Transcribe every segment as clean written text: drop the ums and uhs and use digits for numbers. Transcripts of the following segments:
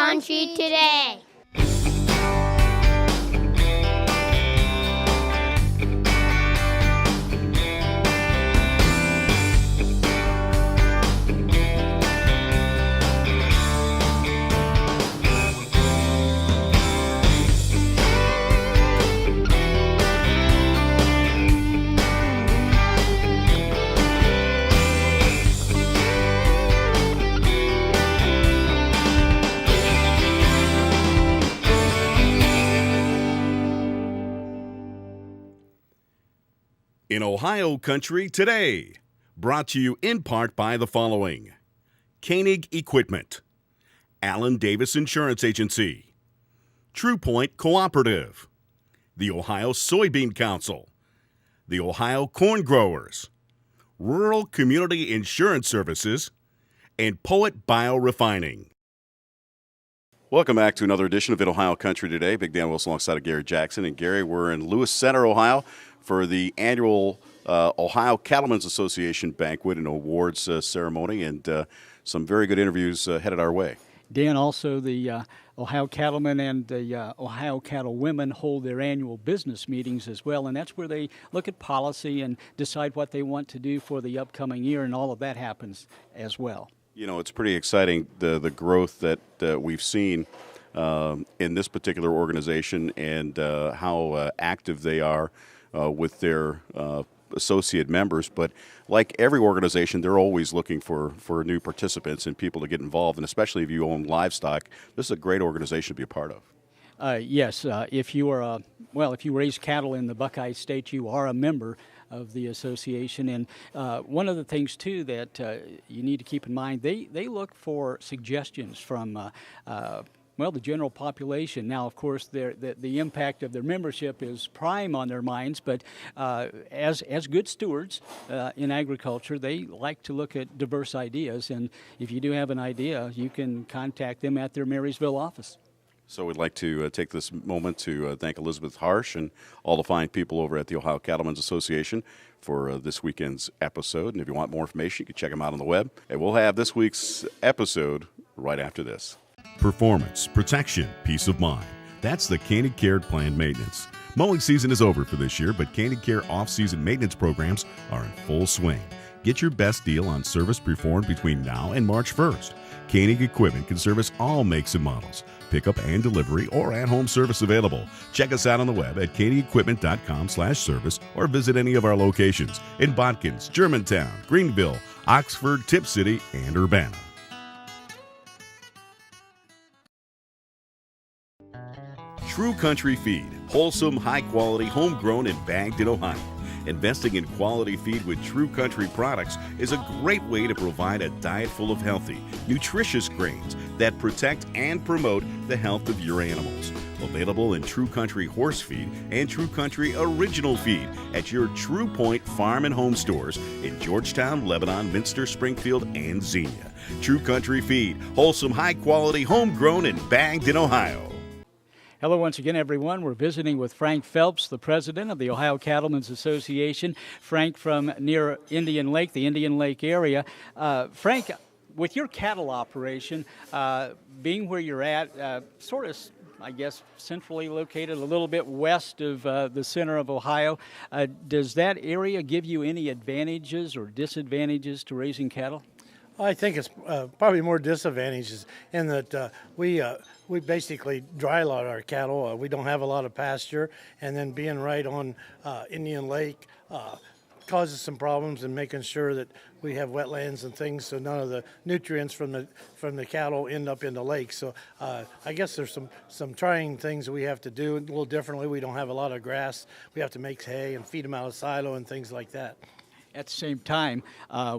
Country Today. In Ohio Country Today, brought to you in part by the following: Koenig Equipment, Allen Davis Insurance Agency, True Point Cooperative, the Ohio Soybean Council, the Ohio Corn Growers, Rural Community Insurance Services, and Poet Biorefining. Welcome back to another edition of In Ohio Country Today. Big Dan Wilson alongside of Gary Jackson. And Gary, we're in Lewis Center, Ohio, for the annual Ohio Cattlemen's Association banquet and awards ceremony, and some very good interviews headed our way. Dan, also the Ohio Cattlemen and the Ohio Cattlewomen hold their annual business meetings as well, and that's where they look at policy and decide what they want to do for the upcoming year, and all of that happens as well. You know, it's pretty exciting, the growth that we've seen in this particular organization, and how active they are with their associate members. But like every organization, they're always looking for new participants and people to get involved, and especially if you own livestock, this is a great organization to be a part of. Yes, if you are if you raise cattle in the Buckeye State, you are a member of the association. And one of the things too that you need to keep in mind, they look for suggestions from the general population. Now, of course, the impact of their membership is prime on their minds, but as good stewards in agriculture, they like to look at diverse ideas. And if you do have an idea, you can contact them at their Marysville office. So we'd like to take this moment to thank Elizabeth Harsh and all the fine people over at the Ohio Cattlemen's Association for this weekend's episode. And if you want more information, you can check them out on the web. And we'll have this week's episode right after this. Performance, protection, peace of mind. That's the Koenig Care Planned Maintenance. Mowing season is over for this year, but Koenig Care off-season maintenance programs are in full swing. Get your best deal on service performed between now and March 1st. Koenig Equipment can service all makes and models. Pickup and delivery or at-home service available. Check us out on the web at koenigequipment.com/service or visit any of our locations in Botkins, Germantown, Greenville, Oxford, Tip City, and Urbana. True Country Feed, wholesome, high-quality, homegrown, and bagged in Ohio. Investing in quality feed with True Country products is a great way to provide a diet full of healthy, nutritious grains that protect and promote the health of your animals. Available in True Country Horse Feed and True Country Original Feed at your True Point Farm and Home stores in Georgetown, Lebanon, Minster, Springfield, and Xenia. True Country Feed, wholesome, high-quality, homegrown, and bagged in Ohio. Hello once again, everyone. We're visiting with Frank Phelps, the president of the Ohio Cattlemen's Association. Frank from near Indian Lake, the Indian Lake area. Frank, with your cattle operation, being where you're at, sort of, I guess, centrally located, a little bit west of the center of Ohio, does that area give you any advantages or disadvantages to raising cattle? I think it's probably more disadvantages in that we basically dry lot our cattle. We don't have a lot of pasture, and then being right on Indian Lake causes some problems in making sure that we have wetlands and things, so none of the nutrients from the cattle end up in the lake. So I guess there's some trying things we have to do a little differently. We don't have a lot of grass. We have to make hay and feed them out of silo and things like that. At the same time,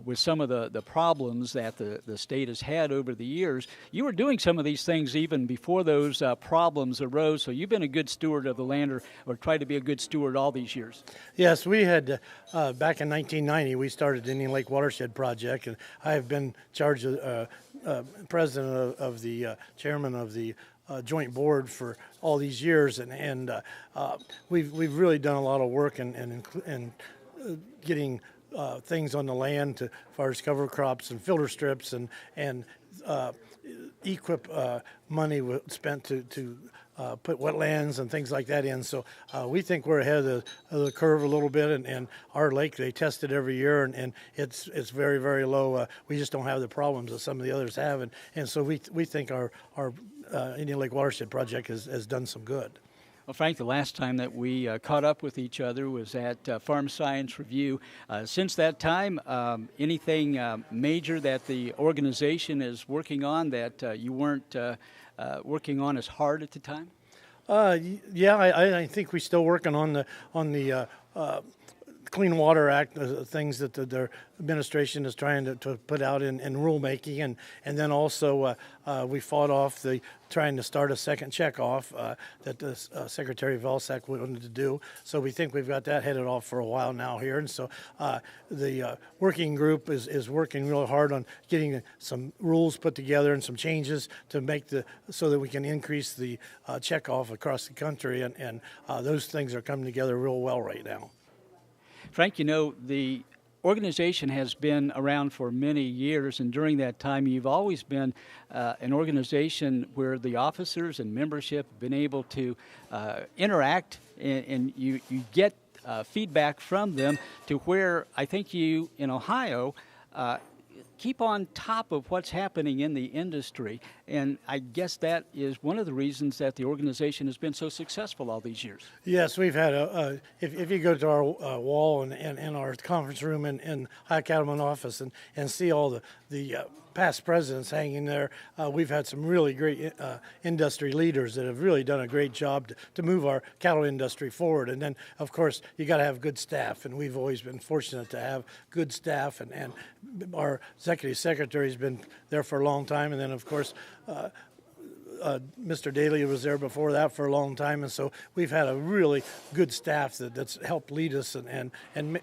with some of the problems that the state has had over the years, you were doing some of these things even before those problems arose, so you've been a good steward of the land, or tried to be a good steward all these years. Yes, we had, back in 1990, we started the Indian Lake Watershed Project, and I have been charged president of the chairman of the joint board for all these years, and we've really done a lot of work in getting things on the land as far as cover crops and filter strips and money spent to put wetlands and things like that in. So we think we're ahead of the curve a little bit. And our lake, they test it every year, and it's very, very low. We just don't have the problems that some of the others have. And so we think our Indian Lake Watershed Project has done some good. Well, Frank, the last time that we caught up with each other was at Farm Science Review. Since that time, anything major that the organization is working on that you weren't working on as hard at the time? Yeah, I think we're still working on the Clean Water Act, things that their administration is trying to put out in rulemaking, and then also we fought off trying to start a second checkoff that the Secretary of LSAC wanted to do. So we think we've got that headed off for a while now here, and so the working group is working real hard on getting some rules put together and some changes to make so that we can increase the checkoff across the country, and those things are coming together real well right now. Frank, you know, the organization has been around for many years, and during that time you've always been an organization where the officers and membership have been able to interact, and you get feedback from them to where I think you, in Ohio, keep on top of what's happening in the industry, and I guess that is one of the reasons that the organization has been so successful all these years. Yes, we've had if you go to our wall and our conference room in Ohio Cattlemen office and see all the past presidents hanging there, we've had some really great industry leaders that have really done a great job to move our cattle industry forward. And then, of course, you got to have good staff, and we've always been fortunate to have good staff, and our executive secretary has been there for a long time, and then, of course, Mr. Daly was there before that for a long time, and so we've had a really good staff that's helped lead us and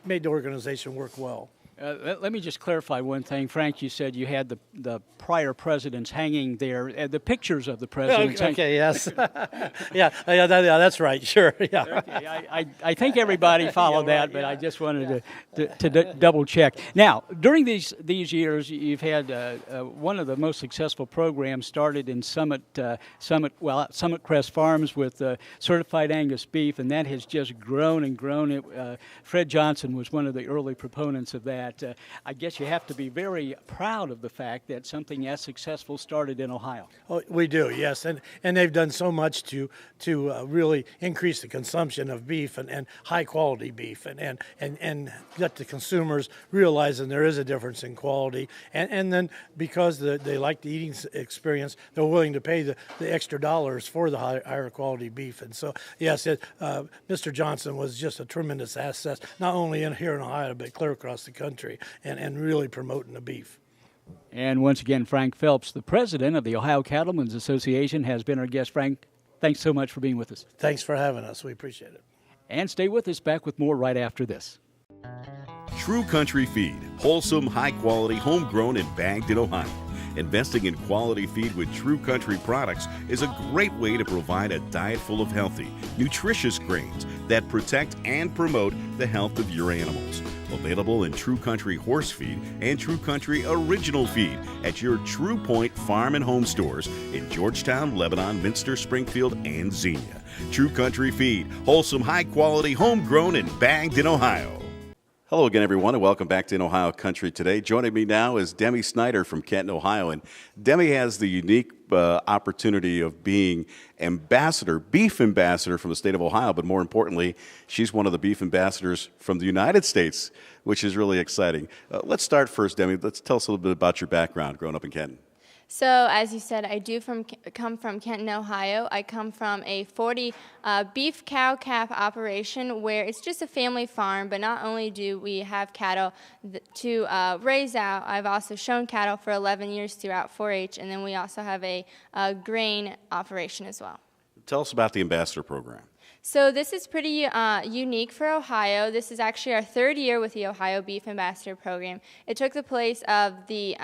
made the organization work well. Let me just clarify one thing. Frank, you said you had the prior presidents hanging there, the pictures of the presidents. Okay, yes. yeah, that's right, sure. Yeah. Okay, I think everybody followed that, but I just wanted to double check. Now, during these years, you've had one of the most successful programs started in Summit Crest Farms with certified Angus beef, and that has just grown and grown. Fred Johnson was one of the early proponents of that. I guess you have to be very proud of the fact that something as successful started in Ohio. Oh, we do, yes, and they've done so much to really increase the consumption of beef and high quality beef, and get the consumers realizing there is a difference in quality, and then because they like the eating experience, they're willing to pay the extra dollars for the higher quality beef. And so, yes, Mr. Johnson was just a tremendous asset, not only here in Ohio, but clear across the country, and really promoting the beef. And once again, Frank Phelps, the president of the Ohio Cattlemen's Association, has been our guest. Frank, thanks so much for being with us. Thanks for having us. We appreciate it. And stay with us. Back with more right after this. True Country Feed, wholesome, high-quality, homegrown, and bagged in Ohio. Investing in quality feed with True Country products is a great way to provide a diet full of healthy, nutritious grains that protect and promote the health of your animals. Available in True Country Horse Feed and True Country Original Feed at your True Point Farm and Home stores in Georgetown, Lebanon, Minster, Springfield, and Xenia. True Country Feed, wholesome, high-quality, homegrown, and bagged in Ohio. Hello again, everyone, and welcome back to In Ohio Country Today. Joining me now is Demi Snyder from Kenton, Ohio, and Demi has the unique opportunity of being beef ambassador from the state of Ohio, but more importantly, she's one of the beef ambassadors from the United States, which is really exciting. Let's start first, Demi. Let's tell us a little bit about your background growing up in Kenton. So, as you said, I do come from Kenton, Ohio. I come from a 40 beef cow-calf operation where it's just a family farm, but not only do we have cattle to raise out, I've also shown cattle for 11 years throughout 4-H, and then we also have a grain operation as well. Tell us about the ambassador program. So this is pretty unique for Ohio. This is actually our third year with the Ohio Beef Ambassador Program. It took the place of the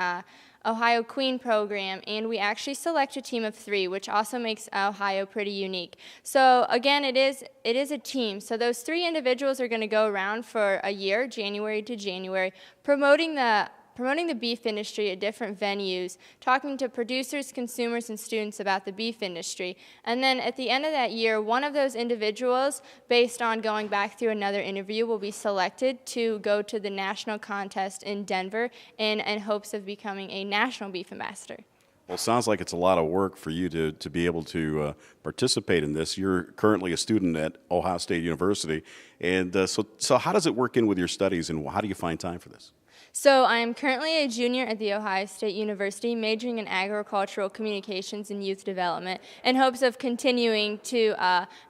Ohio Queen program, and we actually select a team of 3, which also makes Ohio pretty unique. So again, it is a team. So those 3 individuals are going to go around for a year, January to January, promoting the promoting the beef industry at different venues, talking to producers, consumers, and students about the beef industry. And then at the end of that year, one of those individuals, based on going back through another interview, will be selected to go to the national contest in Denver in hopes of becoming a national beef ambassador. Well, it sounds like it's a lot of work for you to be able to participate in this. You're currently a student at Ohio State University, and so how does it work in with your studies, and how do you find time for this? So I'm currently a junior at The Ohio State University, majoring in agricultural communications and youth development, in hopes of continuing to,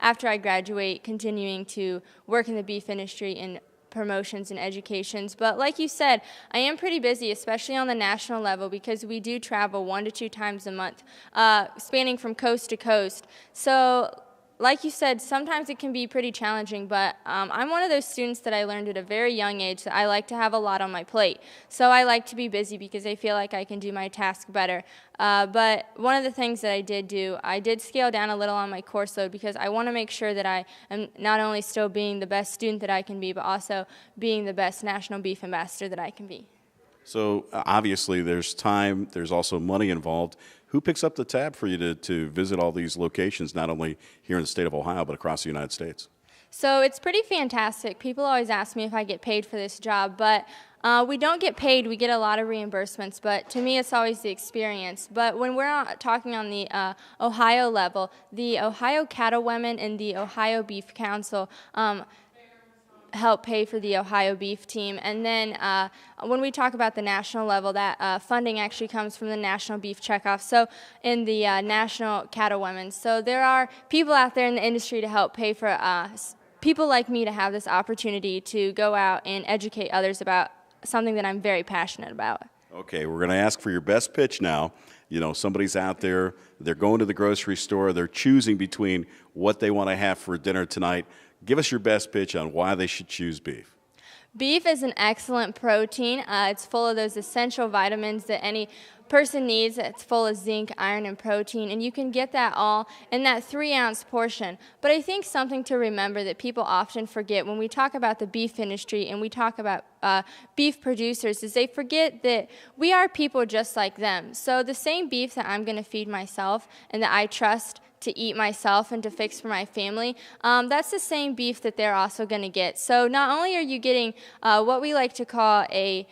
after I graduate, continuing to work in the beef industry in promotions and educations. But like you said, I am pretty busy, especially on the national level, because we do travel 1 to 2 times a month, spanning from coast to coast. So like you said, sometimes it can be pretty challenging, but I'm one of those students that I learned at a very young age that I like to have a lot on my plate. So I like to be busy because I feel like I can do my task better. But one of the things that I did do, I did scale down a little on my course load because I want to make sure that I am not only still being the best student that I can be, but also being the best national beef ambassador that I can be. So obviously there's time, there's also money involved. Who picks up the tab for you to visit all these locations, not only here in the state of Ohio, but across the United States? So it's pretty fantastic. People always ask me if I get paid for this job, but we don't get paid. We get a lot of reimbursements, but to me it's always the experience. But when we're talking on the Ohio level, the Ohio Cattlemen and the Ohio Beef Council help pay for the Ohio beef team. And then when we talk about the national level, that funding actually comes from the National Beef Checkoff, so in the National Cattlewomen. So there are people out there in the industry to help pay for people like me to have this opportunity to go out and educate others about something that I'm very passionate about. Okay, we're going to ask for your best pitch now. You know, somebody's out there, they're going to the grocery store, they're choosing between what they want to have for dinner tonight. Give us your best pitch on why they should choose beef. Beef is an excellent protein. It's full of those essential vitamins that any person needs. It's full of zinc, iron, and protein, and you can get that all in that 3-ounce portion. But I think something to remember that people often forget when we talk about the beef industry and we talk about beef producers is they forget that we are people just like them. So the same beef that I'm going to feed myself and that I trust to eat myself and to fix for my family, that's the same beef that they're also going to get. So not only are you getting what we like to call a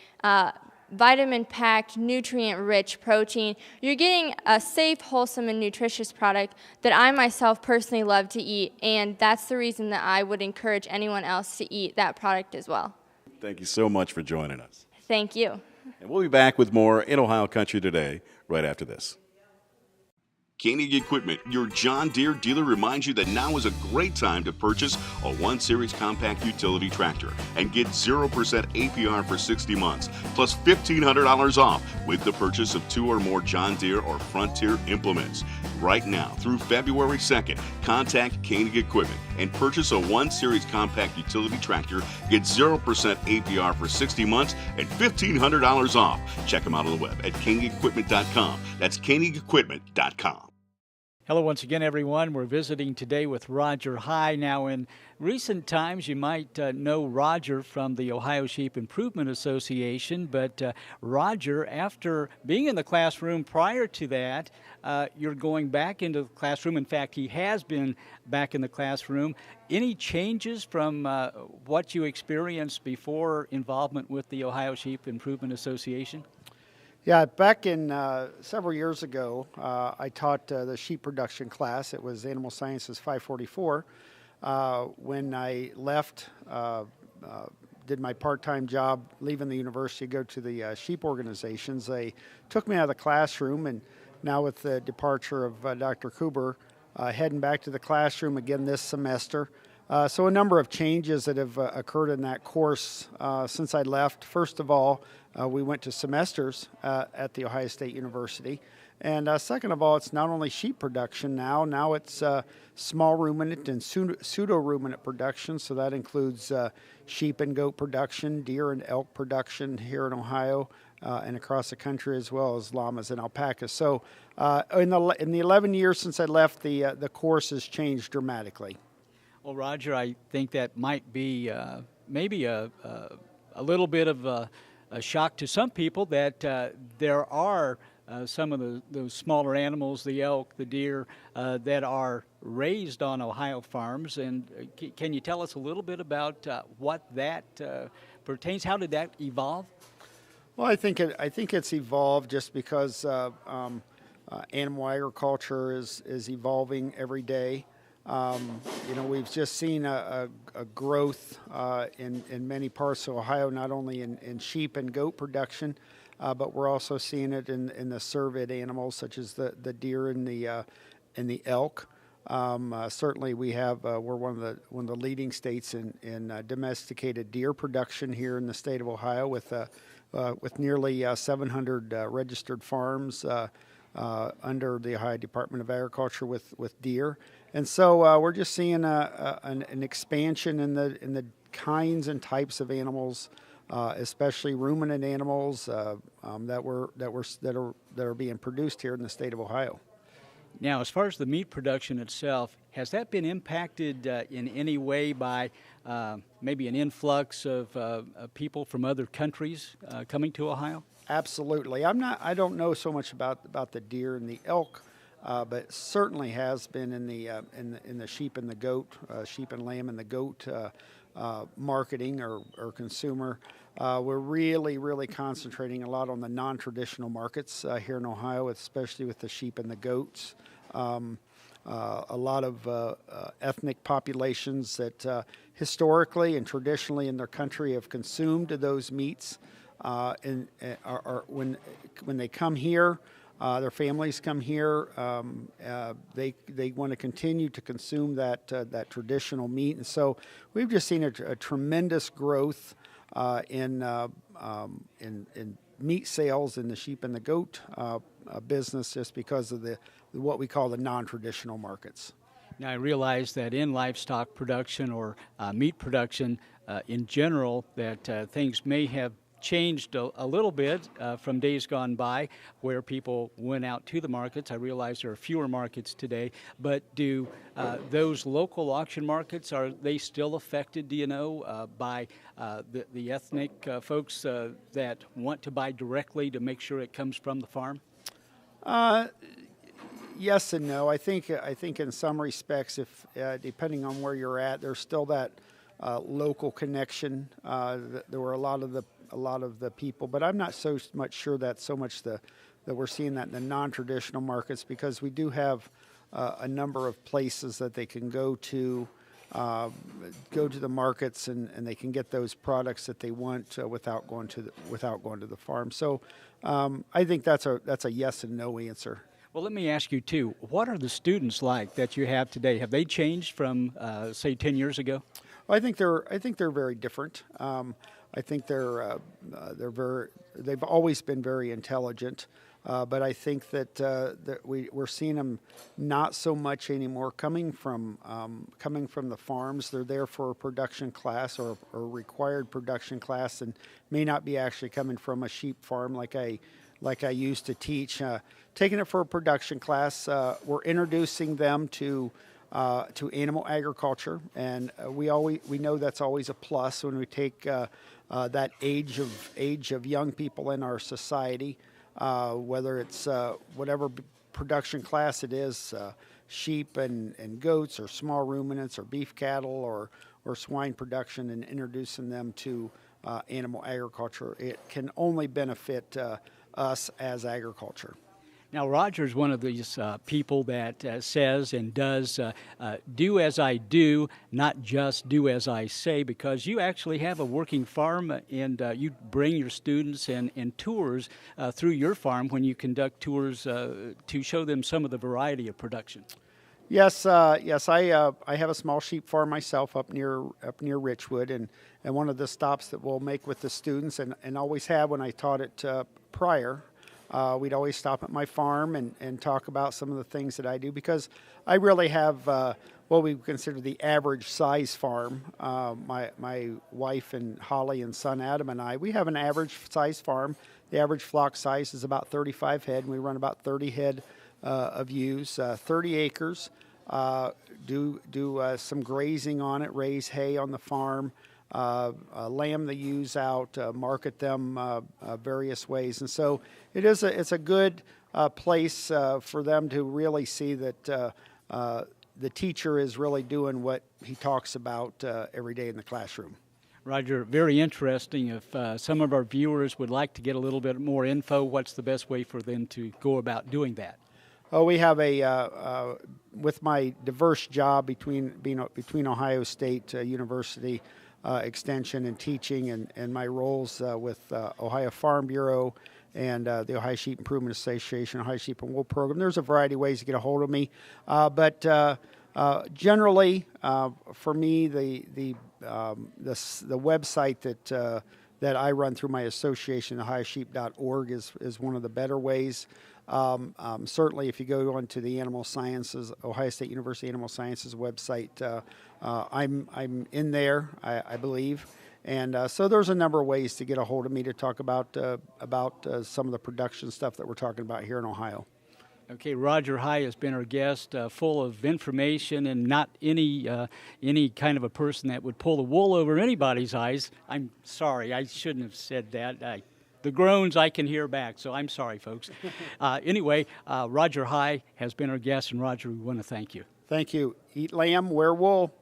vitamin-packed, nutrient-rich protein, you're getting a safe, wholesome, and nutritious product that I myself personally love to eat, and that's the reason that I would encourage anyone else to eat that product as well. Thank you so much for joining us. Thank you. And we'll be back with more in Ohio Country Today right after this. Koenig Equipment, your John Deere dealer, reminds you that now is a great time to purchase a 1 Series compact utility tractor and get 0% APR for 60 months, plus $1,500 off with the purchase of 2 or more John Deere or Frontier implements. Right now, through February 2nd, contact Koenig Equipment and purchase a 1 Series compact utility tractor, get 0% APR for 60 months and $1,500 off. Check them out on the web at KoenigEquipment.com. That's KoenigEquipment.com. Hello once again, everyone. We're visiting today with Roger High. Now, in recent times, you might know Roger from the Ohio Sheep Improvement Association, but Roger, after being in the classroom prior to that, you're going back into the classroom. In fact, he has been back in the classroom. Any changes from what you experienced before involvement with the Ohio Sheep Improvement Association? Yeah, back in several years ago, I taught the sheep production class. It was Animal Sciences 544. When I left, did my part-time job, leaving the university to go to the sheep organizations, they took me out of the classroom, and now with the departure of Dr. Kuber, heading back to the classroom again this semester. So a number of changes that have occurred in that course since I left. First of all, we went to semesters at the Ohio State University. And second of all, it's not only sheep production now it's small ruminant and pseudo-ruminant production. So that includes sheep and goat production, deer and elk production here in Ohio and across the country, as well as llamas and alpacas. So in the 11 years since I left, the course has changed dramatically. Well, Roger, I think that might be maybe a little bit of a shock to some people that there are some of those smaller animals, the elk, the deer, that are raised on Ohio farms. And can you tell us a little bit about what that pertains? How did that evolve? Well, I think it's evolved just because animal agriculture is evolving every day. We've just seen a growth in many parts of Ohio, not only in sheep and goat production, but we're also seeing it in the cervid animals such as the deer and the elk. Certainly, we're one of the leading states in domesticated deer production here in the state of Ohio, with nearly 700 registered farms under the Ohio Department of Agriculture with deer, and so we're just seeing an expansion in the kinds and types of animals, especially ruminant animals that are being produced here in the state of Ohio. Now, as far as the meat production itself, has that been impacted in any way by maybe an influx of people from other countries coming to Ohio? Absolutely. I don't know so much about the deer and the elk, but certainly has been in the sheep and the goat, sheep and lamb and the goat marketing or consumer. We're really concentrating a lot on the non-traditional markets here in Ohio, especially with the sheep and the goats. A lot of ethnic populations that historically and traditionally in their country have consumed those meats, and when they come here, their families come here. They want to continue to consume that traditional meat, and so we've just seen a tremendous growth in meat sales in the sheep and the goat business, just because of what we call the non-traditional markets. Now, I realize that in livestock production or meat production in general, that things may have changed a little bit from days gone by where people went out to the markets. I realize there are fewer markets today, but do those local auction markets, are they still affected, do you know, by the ethnic folks that want to buy directly to make sure it comes from the farm? Yes and no. I think in some respects, if depending on where you're at, there's still that local connection. There were a lot of the people, but I'm not so much sure that we're seeing that in the non-traditional markets, because we do have a number of places that they can go to the markets, and they can get those products that they want without going to the farm. So I think that's a yes and no answer. Well, let me ask you too, what are the students like that you have today? Have they changed from say 10 years ago? Well, I think they're very different. I think they've always been very intelligent, but I think that we're seeing them not so much anymore coming from the farms. They're there for a production class or required production class, and may not be actually coming from a sheep farm like I used to teach. Taking it for a production class, we're introducing them to animal agriculture, and we know that's always a plus when we take that age of young people in our society, whether it's whatever production class it is, sheep and goats, or small ruminants, or beef cattle, or swine production, and introducing them to animal agriculture. It can only benefit us as agriculture. Now, Roger's one of these people that says and does do as I do, not just do as I say, because you actually have a working farm, and you bring your students and tours through your farm when you conduct tours to show them some of the variety of production. Yes. I have a small sheep farm myself up near Richwood, and one of the stops that we'll make with the students, and always have when I taught it prior. We'd always stop at my farm and talk about some of the things that I do, because I really have what we consider the average size farm. My wife and Holly and son Adam and I, we have an average size farm. The average flock size is about 35 head, and we run about 30 head of ewes, 30 acres. Do some grazing on it, raise hay on the farm. lamb they use out, market them various ways. And so it's a good place for them to really see that the teacher is really doing what he talks about every day in the classroom. Roger, very interesting. If some of our viewers would like to get a little bit more info, what's the best way for them to go about doing that? Oh, we have with my diverse job between Ohio State University Extension and teaching and my roles with Ohio Farm Bureau and the Ohio Sheep Improvement Association, Ohio Sheep and Wool Program. There's a variety of ways to get a hold of me, but generally, for me, the website that I run through my association, ohiosheep.org, is one of the better ways. Certainly, if you go onto the Animal Sciences, Ohio State University Animal Sciences website, I'm in there, I believe. And so there's a number of ways to get a hold of me to talk about some of the production stuff that we're talking about here in Ohio. Okay, Roger High has been our guest, full of information and not any kind of a person that would pull the wool over anybody's eyes. I'm sorry, I shouldn't have said that. The groans I can hear back, so I'm sorry, folks. Anyway, Roger High has been our guest, and Roger, we want to thank you. Thank you. Eat lamb, wear wool.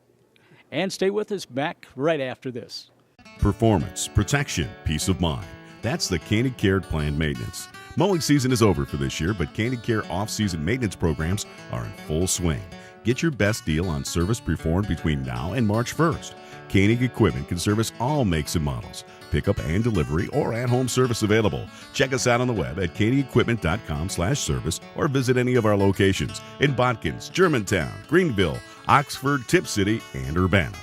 And stay with us back right after this. Performance, protection, peace of mind. That's the Candid Care Planned Maintenance. Mowing season is over for this year, but Candid Care off-season maintenance programs are in full swing. Get your best deal on service performed between now and March 1st. Koenig Equipment can service all makes and models. Pickup and delivery or at-home service available. Check us out on the web at koenigequipment.com/service or visit any of our locations in Botkins, Germantown, Greenville, Oxford, Tip City, and Urbana.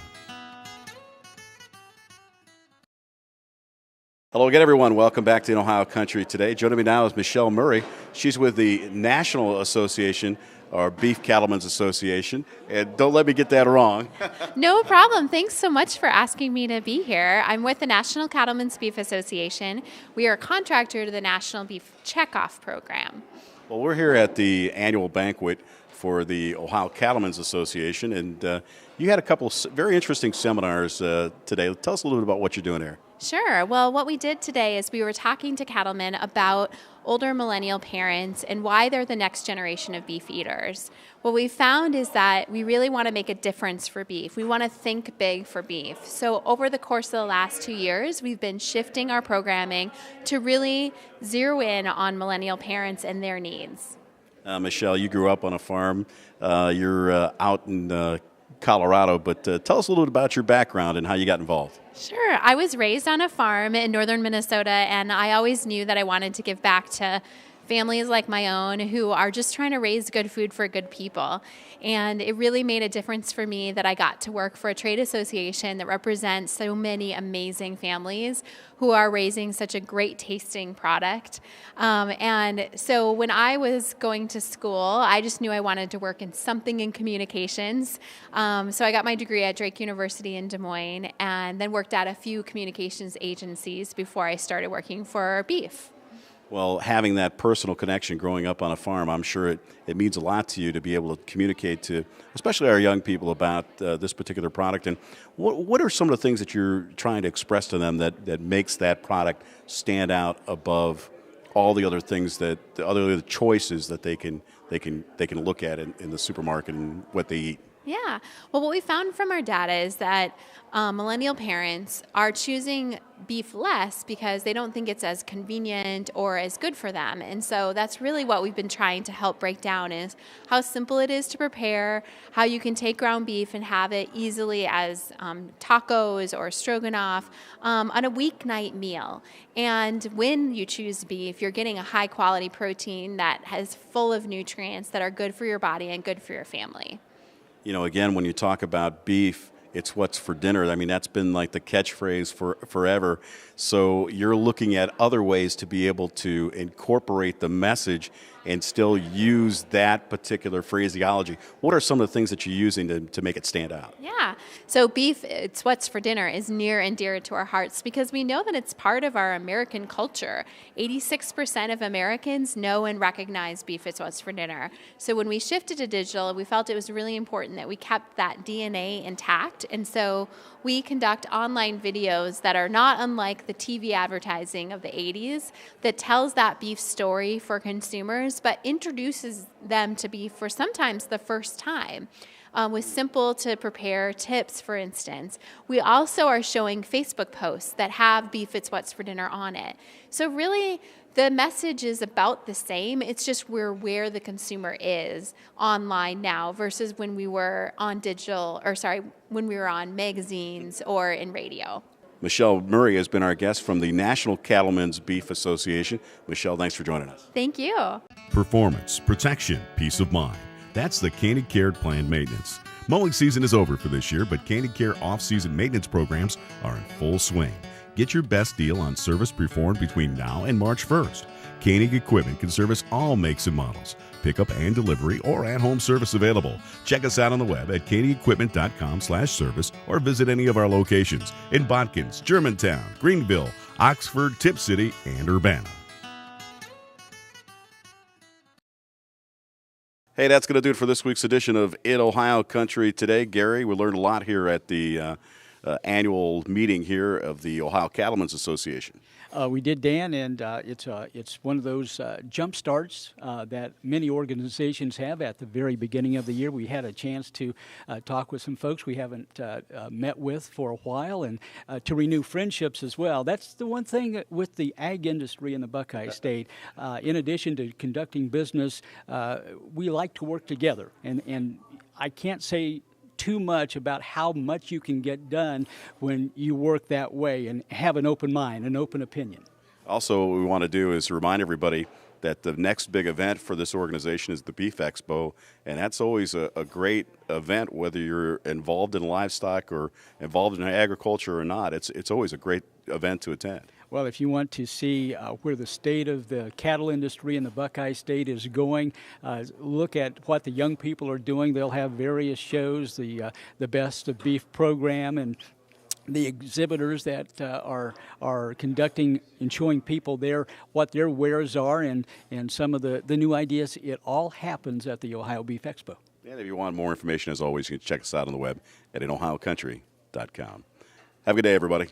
Hello again, everyone. Welcome back to In Ohio Country today. Joining me now is Michelle Murray. She's with the National Association, or Beef Cattlemen's Association. And don't let me get that wrong. No problem. Thanks so much for asking me to be here. I'm with the National Cattlemen's Beef Association. We are a contractor to the National Beef Checkoff Program. Well, we're here at the annual banquet for the Ohio Cattlemen's Association, and you had a couple of very interesting seminars today. Tell us a little bit about what you're doing here. Sure. Well, what we did today is we were talking to cattlemen about older millennial parents and why they're the next generation of beef eaters. What we found is that we really want to make a difference for beef. We want to think big for beef. So over the course of the last 2 years, we've been shifting our programming to really zero in on millennial parents and their needs. Michelle, you grew up on a farm. You're out in Colorado, but tell us a little bit about your background and how you got involved. Sure. I was raised on a farm in northern Minnesota, and I always knew that I wanted to give back to families like my own who are just trying to raise good food for good people. And it really made a difference for me that I got to work for a trade association that represents so many amazing families who are raising such a great tasting product. And so when I was going to school, I just knew I wanted to work in something in communications. So I got my degree at Drake University in Des Moines and then worked at a few communications agencies before I started working for beef. Well, having that personal connection growing up on a farm, I'm sure it means a lot to you to be able to communicate to, especially our young people, about this particular product. And what are some of the things that you're trying to express to them that makes that product stand out above all the other things the other choices that they can look at in the supermarket and what they eat? Yeah. Well, what we found from our data is that millennial parents are choosing beef less because they don't think it's as convenient or as good for them. And so that's really what we've been trying to help break down is how simple it is to prepare, how you can take ground beef and have it easily as tacos or stroganoff on a weeknight meal. And when you choose beef, you're getting a high quality protein that is full of nutrients that are good for your body and good for your family. You know, again, when you talk about beef, it's what's for dinner. I mean, that's been like the catchphrase for forever. So you're looking at other ways to be able to incorporate the message and still use that particular phraseology. What are some of the things that you're using to make it stand out? Yeah. So beef, it's what's for dinner, is near and dear to our hearts because we know that it's part of our American culture. 86% of Americans know and recognize beef is what's for dinner. So when we shifted to digital, we felt it was really important that we kept that DNA intact And so we conduct online videos that are not unlike the TV advertising of the 80s that tells that beef story for consumers, but introduces them to beef for sometimes the first time. With simple to prepare tips, for instance. We also are showing Facebook posts that have Beef It's What's for Dinner on it. So really, the message is about the same. It's just where the consumer is online now versus when we were on when we were on magazines or in radio. Michelle Murray has been our guest from the National Cattlemen's Beef Association. Michelle, thanks for joining us. Thank you. Performance, protection, peace of mind. That's the Candid Care planned maintenance. Mowing season is over for this year, but Candid Care off-season maintenance programs are in full swing. Get your best deal on service performed between now and March 1st. Koenig Equipment can service all makes and models. Pickup and delivery or at-home service available. Check us out on the web at koenigequipment.com/service or visit any of our locations in Botkins, Germantown, Greenville, Oxford, Tip City, and Urbana. Hey, that's going to do it for this week's edition of In Ohio Country Today. Gary, we learned a lot here at the annual meeting here of the Ohio Cattlemen's Association. We did, Dan, and it's one of those jump starts that many organizations have at the very beginning of the year. We had a chance to talk with some folks we haven't met with for a while and to renew friendships as well. That's the one thing with the ag industry in the Buckeye State. In addition to conducting business, we like to work together, and I can't say too much about how much you can get done when you work that way and have an open mind, an open opinion. Also, what we want to do is remind everybody that the next big event for this organization is the Beef Expo, and that's always a great event, whether you're involved in livestock or involved in agriculture or not. It's always a great event to attend. Well, if you want to see where the state of the cattle industry in the Buckeye State is going, look at what the young people are doing. They'll have various shows, the Best of Beef program, and the exhibitors that are conducting and showing people what their wares are and some of the new ideas. It all happens at the Ohio Beef Expo. And if you want more information, as always, you can check us out on the web at inohiocountry.com. Have a good day, everybody.